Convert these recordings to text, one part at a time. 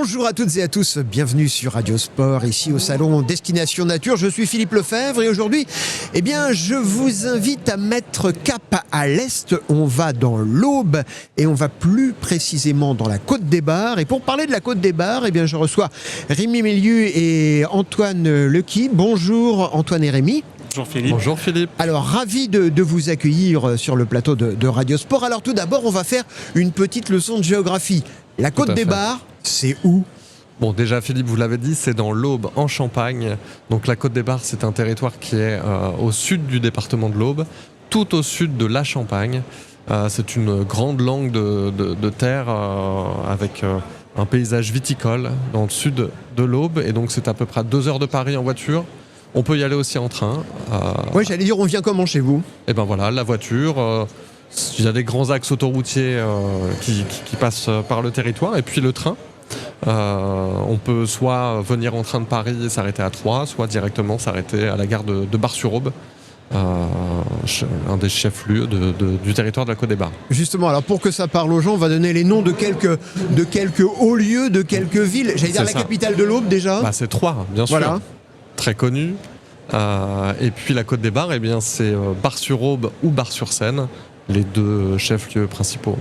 Bonjour à toutes et à tous, bienvenue sur Radio Sport, ici au salon Destination Nature. Je suis Philippe Lefebvre et aujourd'hui, je vous invite à mettre cap à l'est. On va dans l'Aube et on va plus précisément dans la Côte des Bars. Et pour parler de la Côte des Bars, je reçois Rémi Mélieu et Antoine Lequi. Bonjour Antoine et Rémi. Bonjour Philippe. Bonjour Philippe. Alors, ravi de vous accueillir sur le plateau de Radio Sport. Alors tout d'abord, on va faire une petite leçon de géographie. La Côte des Bars, c'est où ? Bon, déjà Philippe, vous l'avez dit, c'est dans l'Aube, en Champagne. Donc la Côte des Bars, c'est un territoire qui est au sud du département de l'Aube, tout au sud de la Champagne. C'est une grande langue de terre avec un paysage viticole dans le sud de l'Aube. Et donc c'est à peu près à 2 heures de Paris en voiture. On peut y aller aussi en train. Oui, j'allais dire, on vient comment chez vous ? Et ben voilà, la voiture. Il y a des grands axes autoroutiers qui passent par le territoire. Et puis le train. On peut soit venir en train de Paris et s'arrêter à Troyes, soit directement s'arrêter à la gare de Bar-sur-Aube, un des chefs-lieux du territoire de la Côte des Bars. Justement, alors pour que ça parle aux gens, on va donner les noms de quelques hauts lieux, de quelques villes. J'allais dire la capitale de l'Aube déjà. C'est Troyes, bien sûr. Voilà. Très connu. Et puis la Côte des Bars, c'est Bar-sur-Aube ou Bar-sur-Seine. Les deux chefs-lieux principaux.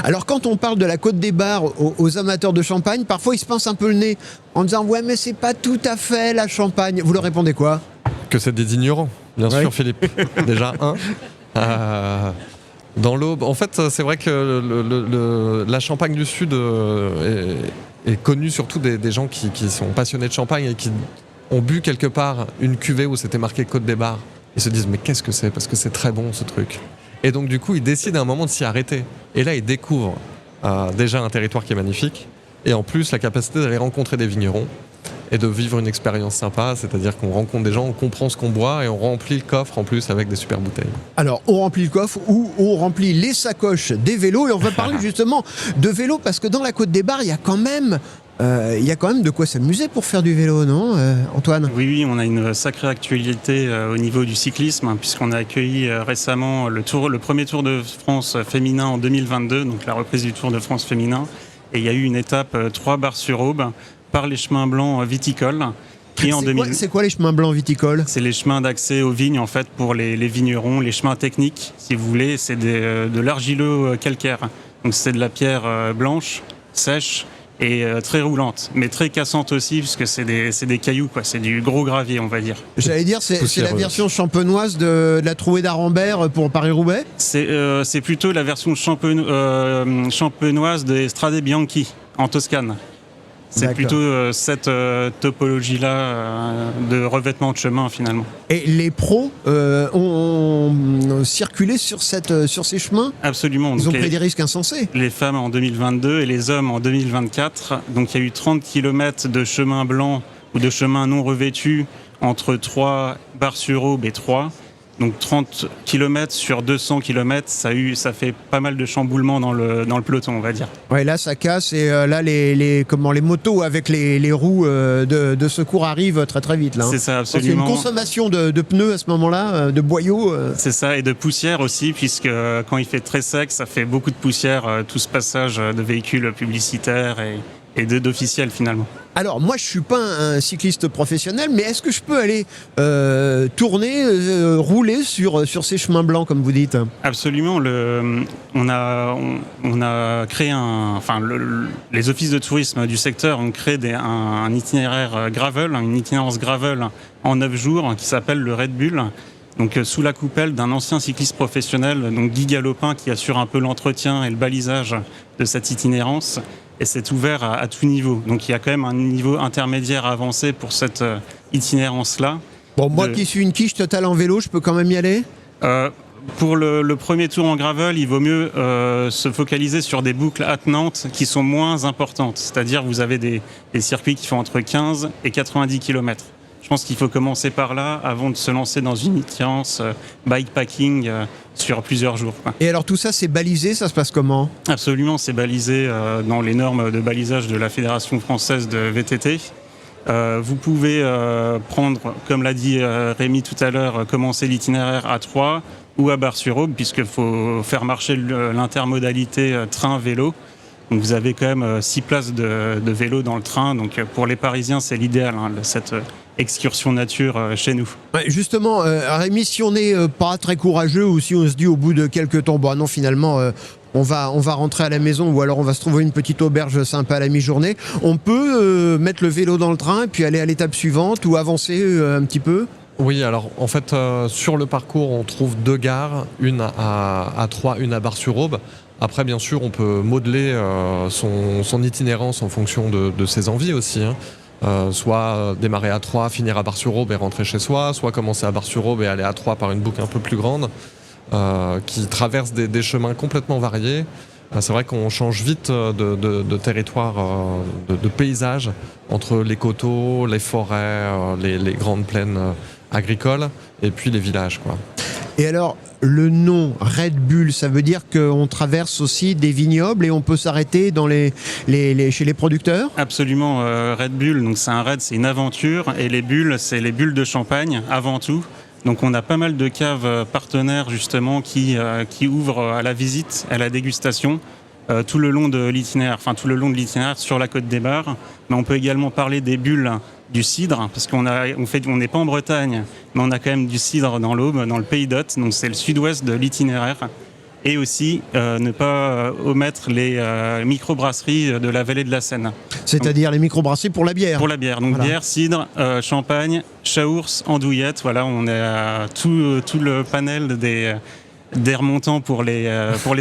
Alors quand on parle de la Côte des Bars aux amateurs de champagne, parfois ils se pincent un peu le nez en disant « Ouais, mais c'est pas tout à fait la Champagne ». Vous leur répondez quoi ? Que c'est des ignorants, bien sûr Philippe. Déjà, dans l'Aube, en fait, c'est vrai que la Champagne du Sud est connue surtout des gens qui sont passionnés de champagne et qui ont bu quelque part une cuvée où c'était marqué Côte des Bars. Ils se disent « Mais qu'est-ce que c'est ? Parce que c'est très bon ce truc ». Et donc du coup, ils décident à un moment de s'y arrêter. Et là, ils découvrent déjà un territoire qui est magnifique, et en plus la capacité d'aller rencontrer des vignerons et de vivre une expérience sympa, c'est-à-dire qu'on rencontre des gens, on comprend ce qu'on boit et on remplit le coffre en plus avec des super bouteilles. Alors, on remplit le coffre ou on remplit les sacoches des vélos, et on va parler justement de vélo parce que dans la Côte des Bars, il y a quand même de quoi s'amuser pour faire du vélo, non, Antoine ? Oui, on a une sacrée actualité au niveau du cyclisme, puisqu'on a accueilli récemment le premier Tour de France féminin en 2022, donc la reprise du Tour de France féminin. Et il y a eu une étape 3 Bar-sur-Aube par les chemins blancs viticoles. C'est quoi les chemins blancs viticoles ? C'est les chemins d'accès aux vignes en fait pour les vignerons, les chemins techniques, si vous voulez. C'est de l'argilo calcaire. Donc c'est de la pierre blanche, sèche, et très roulante, mais très cassante aussi, puisque c'est des cailloux, quoi. C'est du gros gravier, on va dire. J'allais dire, c'est la version champenoise de la trouée d'Arambert pour Paris-Roubaix ? C'est plutôt la version champenoise des Strade Bianchi, en Toscane. C'est D'accord. Plutôt cette topologie-là de revêtement de chemin, finalement. Et les pros ont circulé sur ces chemins ? Absolument. Ils ont pris des risques insensés. Les femmes en 2022 et les hommes en 2024. Donc il y a eu 30 km de chemin blanc ou de chemin non revêtu entre Troyes, Bar-sur-Aube et Troyes. Donc 30 km sur 200 km, ça fait pas mal de chamboulements dans le peloton, on va dire. Ouais, là ça casse et là les motos avec les roues de secours arrivent très très vite là. C'est ça, absolument. C'est une consommation de pneus à ce moment-là, de boyaux. C'est ça, et de poussière aussi, puisque quand il fait très sec, ça fait beaucoup de poussière, tout ce passage de véhicules publicitaires et d'officiels finalement. Alors moi je suis pas un cycliste professionnel, mais est-ce que je peux aller tourner, rouler sur ces chemins blancs comme vous dites ? Absolument. On a créé les offices de tourisme du secteur ont créé un itinéraire gravel, une itinérance gravel en 9 jours qui s'appelle le Red Bull. Donc sous la coupelle d'un ancien cycliste professionnel, donc Guy Galopin, qui assure un peu l'entretien et le balisage de cette itinérance. Et c'est ouvert à tout niveau. Donc il y a quand même un niveau intermédiaire avancé pour cette itinérance-là. Bon, moi qui suis une quiche totale en vélo, je peux quand même y aller ? Pour le premier tour en gravel, il vaut mieux se focaliser sur des boucles attenantes qui sont moins importantes. C'est-à-dire vous avez des circuits qui font entre 15 et 90 km. Je pense qu'il faut commencer par là avant de se lancer dans une itinérance bikepacking sur plusieurs jours. Et alors tout ça c'est balisé, ça se passe comment ? Absolument, c'est balisé dans les normes de balisage de la Fédération française de VTT. Vous pouvez prendre, comme l'a dit Rémi tout à l'heure, commencer l'itinéraire à Troyes ou à Bar-sur-Aube, puisqu'il faut faire marcher l'intermodalité train-vélo. Donc vous avez quand même 6 places de vélo dans le train. Donc pour les Parisiens, c'est l'idéal, cette excursion nature chez nous. Ouais, justement, Rémi, si on n'est pas très courageux ou si on se dit au bout de quelques temps, bon non, finalement, on va rentrer à la maison ou alors on va se trouver une petite auberge sympa à la mi-journée, on peut mettre le vélo dans le train et puis aller à l'étape suivante ou avancer un petit peu? Oui, alors en fait, sur le parcours, on trouve 2 gares, une à Troyes, une à Bar-sur-Aube. Après, bien sûr, on peut modeler son itinérance en fonction de ses envies aussi, hein. Soit démarrer à Troyes, finir à Bar-sur-Aube et rentrer chez soi, soit commencer à Bar-sur-Aube et aller à Troyes par une boucle un peu plus grande, qui traverse des chemins complètement variés. C'est vrai qu'on change vite de territoire, de paysage, entre les coteaux, les forêts, les grandes plaines agricoles et puis les villages, quoi. Et alors, le nom Red Bull, ça veut dire qu'on traverse aussi des vignobles et on peut s'arrêter dans chez les producteurs? Absolument, Red Bull, donc c'est un raid, c'est une aventure, et les bulles, c'est les bulles de champagne avant tout. Donc on a pas mal de caves partenaires justement qui ouvrent à la visite, à la dégustation, tout le long de l'itinéraire, sur la Côte des Bars. Mais on peut également parler des bulles du cidre, parce qu'on n'est pas en Bretagne, mais on a quand même du cidre dans l'Aube, dans le Pays d'Hôte, donc c'est le sud-ouest de l'itinéraire. Et aussi ne pas omettre les microbrasseries de la vallée de la Seine. C'est-à-dire les microbrasseries pour la bière? Pour la bière, donc voilà. Bière, cidre, champagne, chaours, andouillette, voilà, on est à tout le panel des remontants pour les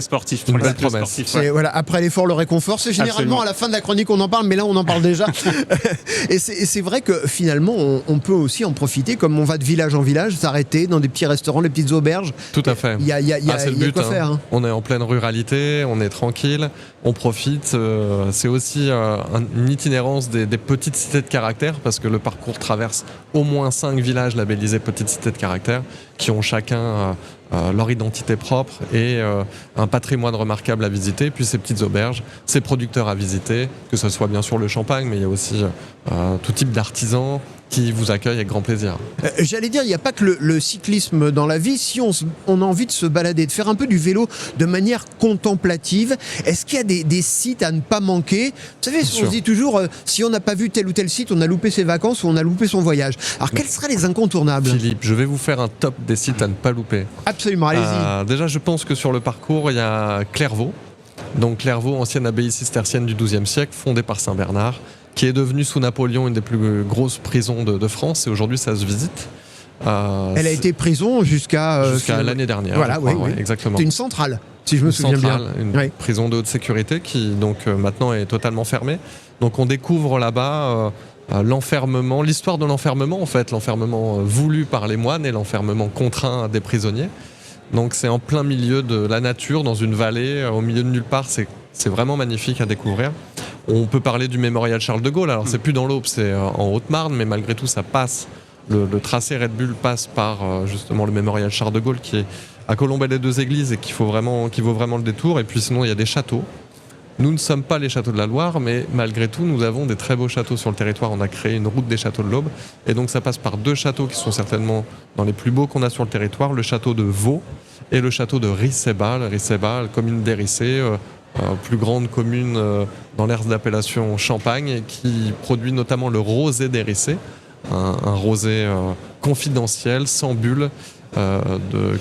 sportifs. Une belle promesse. Voilà, après l'effort, le réconfort. C'est généralement Absolument. à la fin de la chronique qu'on en parle, mais là on en parle déjà. Et c'est vrai que finalement on peut aussi en profiter, comme on va de village en village, s'arrêter dans des petits restaurants, des petites auberges. Tout à fait. Il y a c'est le but, quoi faire. Hein. On est en pleine ruralité, on est tranquille, on profite. C'est aussi une itinérance des petites cités de caractère, parce que le parcours traverse au moins 5 villages labellisés petites cités de caractère, qui ont chacun leur identité propre et un patrimoine remarquable à visiter, puis ces petites auberges, ces producteurs à visiter, que ce soit bien sûr le champagne, mais il y a aussi tout type d'artisans qui vous accueillent avec grand plaisir. J'allais dire, il n'y a pas que le cyclisme dans la vie. Si on a envie de se balader, de faire un peu du vélo de manière contemplative, est-ce qu'il y a des sites à ne pas manquer? Vous savez, on se dit toujours, si on n'a pas vu tel ou tel site, on a loupé ses vacances ou on a loupé son voyage. Alors, quels seraient les incontournables? Philippe, je vais vous faire un top des sites à ne pas louper. Absolument, allez-y. Déjà, je pense que sur le parcours, il y a Clairvaux. Donc Clairvaux, ancienne abbaye cistercienne du XIIe siècle, fondée par Saint Bernard, qui est devenue sous Napoléon une des plus grosses prisons de France, et aujourd'hui ça se visite. Elle a été prison jusqu'à l'année dernière. Voilà, oui. Exactement. C'est une centrale, si je me souviens bien. Une prison de haute sécurité qui donc maintenant est totalement fermée. Donc on découvre là-bas l'enfermement, l'histoire de l'enfermement en fait, l'enfermement voulu par les moines et l'enfermement contraint des prisonniers. Donc c'est en plein milieu de la nature, dans une vallée, au milieu de nulle part. C'est vraiment magnifique à découvrir. On peut parler du mémorial Charles de Gaulle. Alors c'est plus dans l'Aube, c'est en Haute-Marne, mais malgré tout ça passe. Le tracé Red Bull passe par justement le mémorial Charles de Gaulle qui est à Colombey-les-Deux-Églises et qui vaut vraiment le détour. Et puis sinon il y a des châteaux. Nous ne sommes pas les châteaux de la Loire, mais malgré tout nous avons des très beaux châteaux sur le territoire. On a créé une route des châteaux de l'Aube et donc ça passe par 2 châteaux qui sont certainement dans les plus beaux qu'on a sur le territoire, le château de Vaux et le château de Rissebal, commune d'Hérissé, plus grande commune dans l'aire d'appellation Champagne, et qui produit notamment le rosé d'Hérissé, un rosé confidentiel, sans bulle,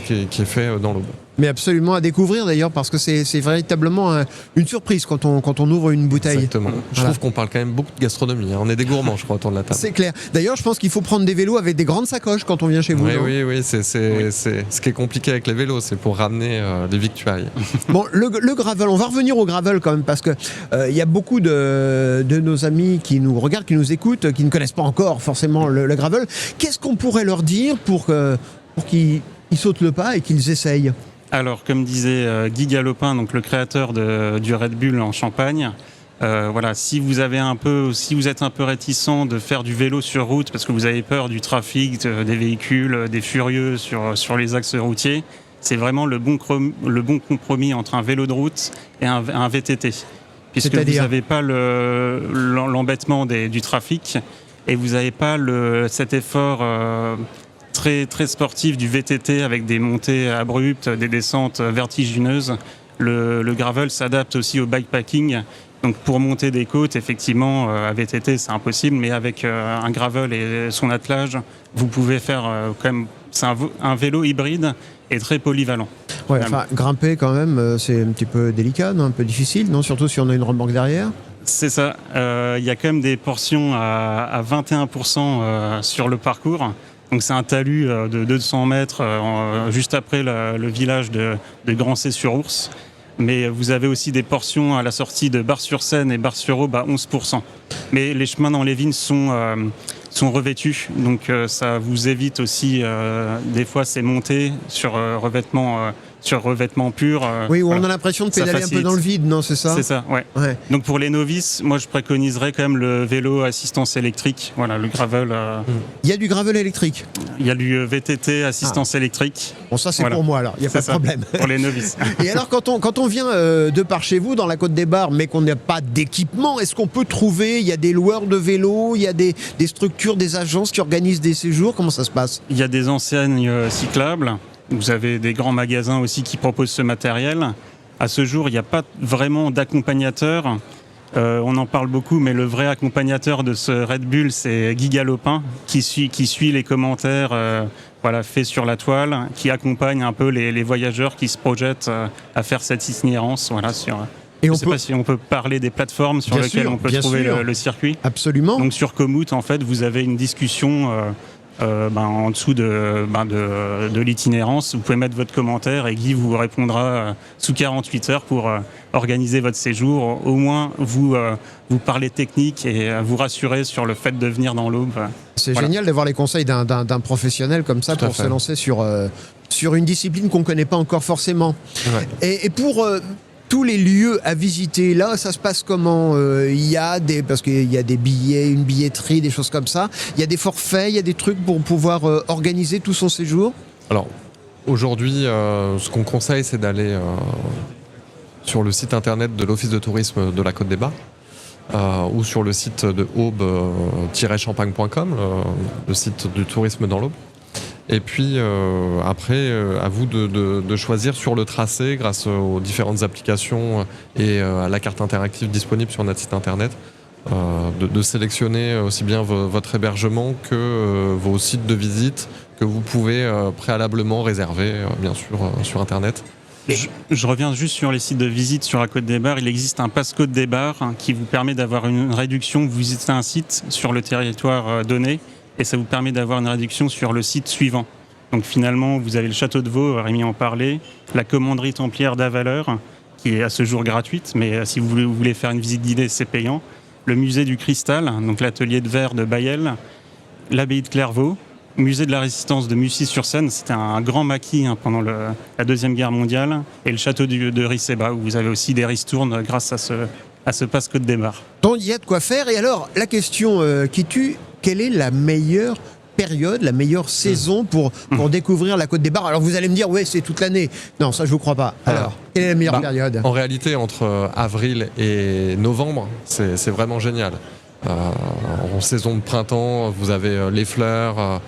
qui est fait dans l'Aube. Mais absolument à découvrir d'ailleurs, parce que c'est véritablement une surprise quand on ouvre une bouteille. Exactement. Je trouve qu'on parle quand même beaucoup de gastronomie. On est des gourmands, je crois, autour de la table. C'est clair. D'ailleurs, je pense qu'il faut prendre des vélos avec des grandes sacoches quand on vient chez vous. Oui. C'est ce qui est compliqué avec les vélos, c'est pour ramener des victuailles. Bon, le gravel, on va revenir au gravel quand même, parce que il y a beaucoup de nos amis qui nous regardent, qui nous écoutent, qui ne connaissent pas encore forcément le gravel. Qu'est-ce qu'on pourrait leur dire pour qu'ils sautent le pas et qu'ils essayent? Alors, comme disait Guy Galopin, donc le créateur du Red Bull en Champagne, voilà, si vous êtes un peu réticent de faire du vélo sur route parce que vous avez peur du trafic, des véhicules, des furieux sur les axes routiers, c'est vraiment le bon compromis entre un vélo de route et un VTT. Puisque vous n'avez pas l'embêtement du trafic et vous n'avez pas cet effort très, très sportif du VTT avec des montées abruptes, des descentes vertigineuses. Le gravel s'adapte aussi au bikepacking. Donc pour monter des côtes, effectivement, à VTT, c'est impossible, mais avec un gravel et son attelage, vous pouvez faire quand même... C'est un vélo hybride et très polyvalent. Ouais, enfin, grimper quand même, c'est un petit peu délicat, non, un peu difficile, non, surtout si on a une remorque derrière. C'est ça. Il y a quand même des portions à 21% sur le parcours. Donc c'est un talus de 200 mètres juste après le village de Grancey-sur-Ours. Mais vous avez aussi des portions à la sortie de Bar-sur-Seine et Bar-sur-Aube à 11%. Mais les chemins dans les vignes sont revêtus, donc ça vous évite aussi des fois ces montées sur revêtement pur. Oui, où voilà. on a l'impression de pédaler un peu dans le vide, non, c'est ça? C'est ça, ouais. Donc pour les novices, moi je préconiserais quand même le vélo assistance électrique, voilà, le gravel. Il y a du gravel électrique. Il y a du VTT assistance électrique. Bon, ça c'est pour moi alors, il n'y a pas de problème. Pour les novices. Et alors quand on vient de par chez vous, dans la Côte des Bars, mais qu'on n'a pas d'équipement, est-ce qu'on peut trouver, il y a des loueurs de vélos, il y a des structures, des agences qui organisent des séjours, comment ça se passe? Il y a des enseignes cyclables. Vous avez des grands magasins aussi qui proposent ce matériel. À ce jour, il n'y a pas vraiment d'accompagnateur. On en parle beaucoup, mais le vrai accompagnateur de ce Red Bull, c'est Guy Galopin, qui suit les commentaires faits sur la toile, qui accompagne un peu les voyageurs qui se projettent à faire cette itinérance. Voilà, je ne sais pas si on peut parler des plateformes sur lesquelles on peut trouver le circuit. Absolument. Donc sur Komoot, en fait, vous avez une discussion en dessous de l'itinérance. Vous pouvez mettre votre commentaire et Guy vous répondra sous 48 heures pour organiser votre séjour. Au moins, vous parlez technique et vous rassurer sur le fait de venir dans l'Aube. C'est génial d'avoir les conseils d'un professionnel comme ça pour se lancer sur une discipline qu'on ne connaît pas encore forcément. Ouais. Et pour... tous les lieux à visiter, là, ça se passe comment? Parce qu'il y a des billets, une billetterie, des choses comme ça. Il y a des forfaits, il y a des trucs pour pouvoir organiser tout son séjour? Alors, aujourd'hui, ce qu'on conseille, c'est d'aller sur le site internet de l'Office de tourisme de la Côte des Bars ou sur le site de aube-champagne.com, le site du tourisme dans l'Aube. Et puis après, à vous de choisir sur le tracé grâce aux différentes applications et à la carte interactive disponible sur notre site internet, de sélectionner aussi bien votre hébergement que vos sites de visite que vous pouvez préalablement réserver, bien sûr, sur internet. Je reviens juste sur les sites de visite sur la Côte des Bars. Il existe un passe Côte des Bars qui vous permet d'avoir une réduction. Vous visitez un site sur le territoire donné. Et ça vous permet d'avoir une réduction sur le site suivant. Donc finalement, vous avez le château de Vaux, Rémi en parlait, la commanderie templière d'Avaleur, qui est à ce jour gratuite, mais si vous voulez faire une visite guidée, c'est payant. Le musée du Cristal, donc l'atelier de verre de Bailleul, l'abbaye de Clairvaux, musée de la résistance de Mussy-sur-Seine, c'était un grand maquis pendant la Deuxième Guerre mondiale, et le château de Risséba, où vous avez aussi des ristournes grâce à ce passe Côte des Bars. Donc il y a de quoi faire. Et alors, la question qui tue, quelle est la meilleure période, la meilleure saison pour découvrir la Côte des Bars? Alors vous allez me dire, ouais, c'est toute l'année. Non, ça je vous crois pas. Alors, quelle est la meilleure période? En réalité, entre avril et novembre, c'est vraiment génial. En saison de printemps, vous avez les fleurs,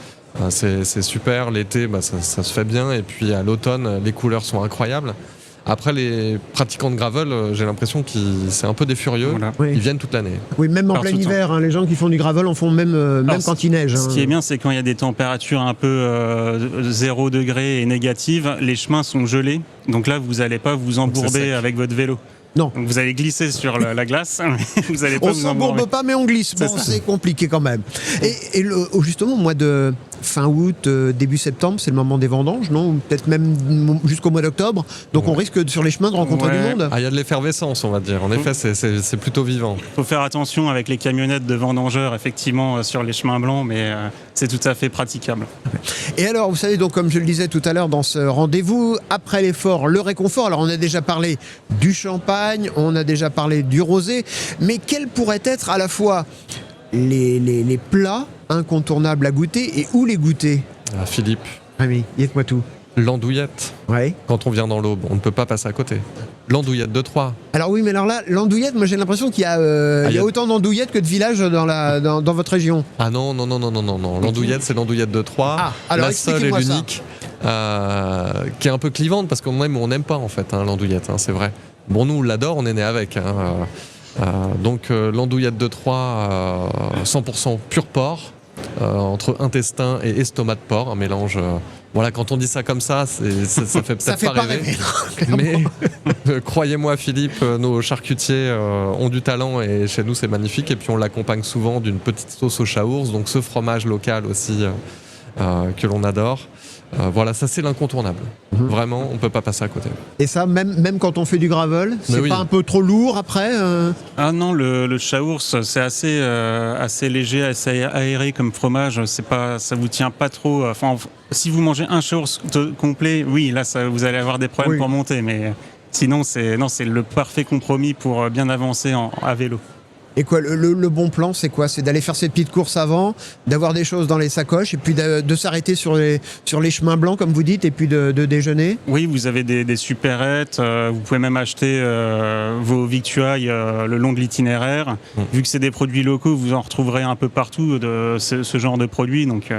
c'est super. L'été, ça se fait bien. Et puis à l'automne, les couleurs sont incroyables. Après, les pratiquants de gravel, j'ai l'impression que c'est un peu des furieux. Voilà. Oui. Ils viennent toute l'année. Oui, même en plein hiver. Les gens qui font du gravel en font même quand il neige. Ce qui est bien, c'est quand il y a des températures un peu 0 degré et négatives, les chemins sont gelés. Donc là, vous n'allez pas vous embourber avec votre vélo. Non. Donc vous allez glisser sur la glace, vous allez pas on s'embourbe pas, mais on glisse. Bon, c'est compliqué quand même. Et justement, au mois de fin août, début septembre, c'est le moment des vendanges, non? Ou peut-être même jusqu'au mois d'octobre. Donc on risque sur les chemins de rencontrer du monde. Il y a de l'effervescence, on va dire. En effet, c'est plutôt vivant. Il faut faire attention avec les camionnettes de vendangeurs, effectivement, sur les chemins blancs, mais c'est tout à fait praticable. Et alors, vous savez, donc, comme je le disais tout à l'heure dans ce rendez-vous, après l'effort, le réconfort. Alors, on a déjà parlé du champagne, on a déjà parlé du rosé, mais quels pourraient être à la fois les plats incontournables à goûter et où les goûter? Philippe. Rémi, dites-moi tout. L'andouillette. Ouais. Quand on vient dans l'Aube, on ne peut pas passer à côté. L'andouillette de Troyes. Alors oui, mais alors là, l'andouillette, moi j'ai l'impression qu'il y a autant d'andouillettes que de villages dans votre région. Ah non. L'andouillette, c'est l'andouillette de Troyes. Alors la seule et l'unique. qui est un peu clivante parce qu'on aime ou on n'aime pas en fait l'andouillette, c'est vrai. Bon, nous on l'adore, on est né avec. Donc l'andouillette de Troyes, 100% pur porc, entre intestin et estomac de porc, un mélange. Voilà, quand on dit ça comme ça, ça fait Ça peut-être fait pas rêver. Mais croyez-moi, Philippe, nos charcutiers ont du talent et chez nous c'est magnifique. Et puis on l'accompagne souvent d'une petite sauce au chaours, donc ce fromage local aussi que l'on adore. Voilà, ça c'est l'incontournable. Vraiment, on ne peut pas passer à côté. Et ça, même quand on fait du gravel, c'est oui. pas un peu trop lourd après Ah non, le chaours, c'est assez léger, assez aéré comme fromage. Ça vous tient pas trop. Enfin, si vous mangez un chaours complet, oui, là, vous allez avoir des problèmes pour monter. Mais sinon, c'est le parfait compromis pour bien avancer à vélo. Et quoi, le bon plan, c'est quoi? C'est d'aller faire ses petites courses avant, d'avoir des choses dans les sacoches, et puis de s'arrêter sur les chemins blancs, comme vous dites, et puis de déjeuner? Oui, vous avez des supérettes, vous pouvez même acheter vos victuailles le long de l'itinéraire. Vu que c'est des produits locaux, vous en retrouverez un peu partout de ce genre de produits. Donc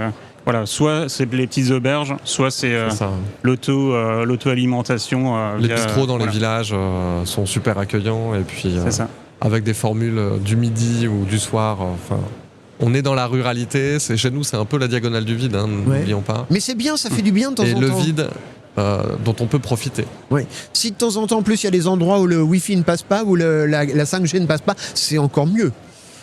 voilà, soit c'est les petites auberges, soit c'est l'auto-alimentation. Les bistrots dans les villages sont super accueillants, et puis c'est ça. Avec des formules du midi ou du soir. On est dans la ruralité. Chez nous, c'est un peu la diagonale du vide, n'oublions pas. Mais c'est bien, ça fait du bien de temps en temps. Et le vide dont on peut profiter. Oui. Si de temps en temps, en plus, il y a des endroits où le Wi-Fi ne passe pas, où la 5G ne passe pas, c'est encore mieux.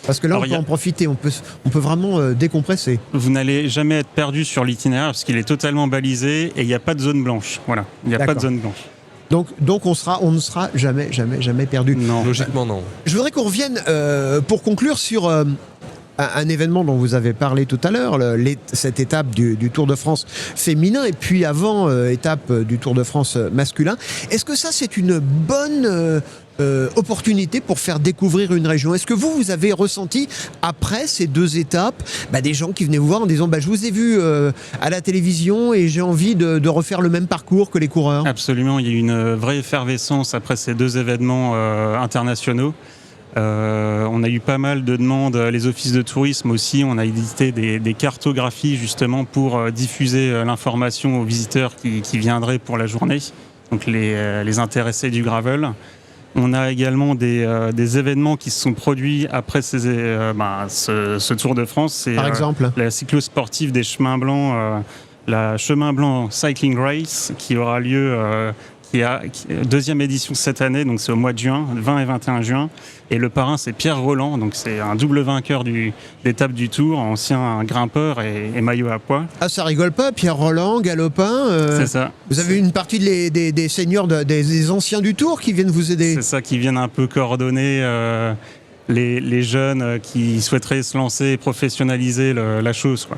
Parce que là, on peut en profiter, on peut vraiment décompresser. Vous n'allez jamais être perdu sur l'itinéraire parce qu'il est totalement balisé et il n'y a pas de zone blanche. Voilà, il n'y a pas de zone blanche. Donc on ne sera jamais perdu. Non. Logiquement, non. Je voudrais qu'on revienne, pour conclure, sur un événement dont vous avez parlé tout à l'heure, cette étape du Tour de France féminin, et puis avant, étape du Tour de France masculin. Est-ce que ça, c'est une bonne opportunité pour faire découvrir une région? Est-ce que vous avez ressenti, après ces deux étapes, des gens qui venaient vous voir en disant je vous ai vu à la télévision et j'ai envie de refaire le même parcours que les coureurs? Absolument, il y a eu une vraie effervescence après ces deux événements internationaux. On a eu pas mal de demandes, les offices de tourisme aussi, on a édité des cartographies justement pour diffuser l'information aux visiteurs qui viendraient pour la journée, donc les intéressés du gravel. On a également des événements qui se sont produits après ce Tour de France. C'est, par exemple la cyclo-sportive des chemins blancs, la Chemin Blanc Cycling Race, qui aura lieu, deuxième édition cette année, donc c'est au mois de juin, 20 et 21 juin. Et le parrain, c'est Pierre Roland, donc c'est un double vainqueur d'étape du Tour, ancien grimpeur et maillot à pois. Ah, ça rigole pas, Pierre Roland, galopin. C'est ça. Vous avez une partie des seniors, des anciens du Tour qui viennent vous aider? C'est ça, qui viennent un peu coordonner les jeunes qui souhaiteraient se lancer et professionnaliser la chose, quoi.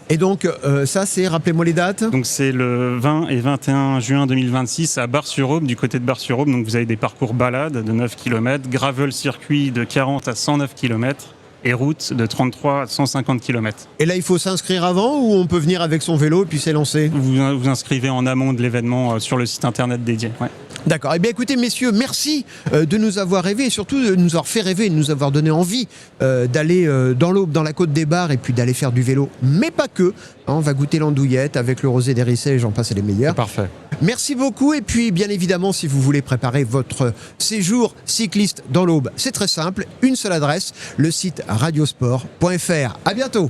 Et donc, ça, c'est, rappelez-moi les dates. Donc, c'est le 20 et 21 juin 2026 à Bar-sur-Aube, du côté de Bar-sur-Aube. Donc, vous avez des parcours balades de 9 km, gravel circuit de 40 à 109 km et route de 33 à 150 km. Et là, il faut s'inscrire avant ou on peut venir avec son vélo et puis s'élancer? Vous vous inscrivez en amont de l'événement sur le site internet dédié. Ouais. D'accord. Eh bien, écoutez, messieurs, merci de nous avoir rêvé et surtout de nous avoir fait rêver, de nous avoir donné envie d'aller dans l'Aube, dans la Côte des Bars et puis d'aller faire du vélo. Mais pas que. On va goûter l'andouillette avec le rosé d'Hérissé et j'en passe les meilleurs. C'est parfait. Merci beaucoup. Et puis, bien évidemment, si vous voulez préparer votre séjour cycliste dans l'Aube, c'est très simple. Une seule adresse, le site radiosport.fr. À bientôt.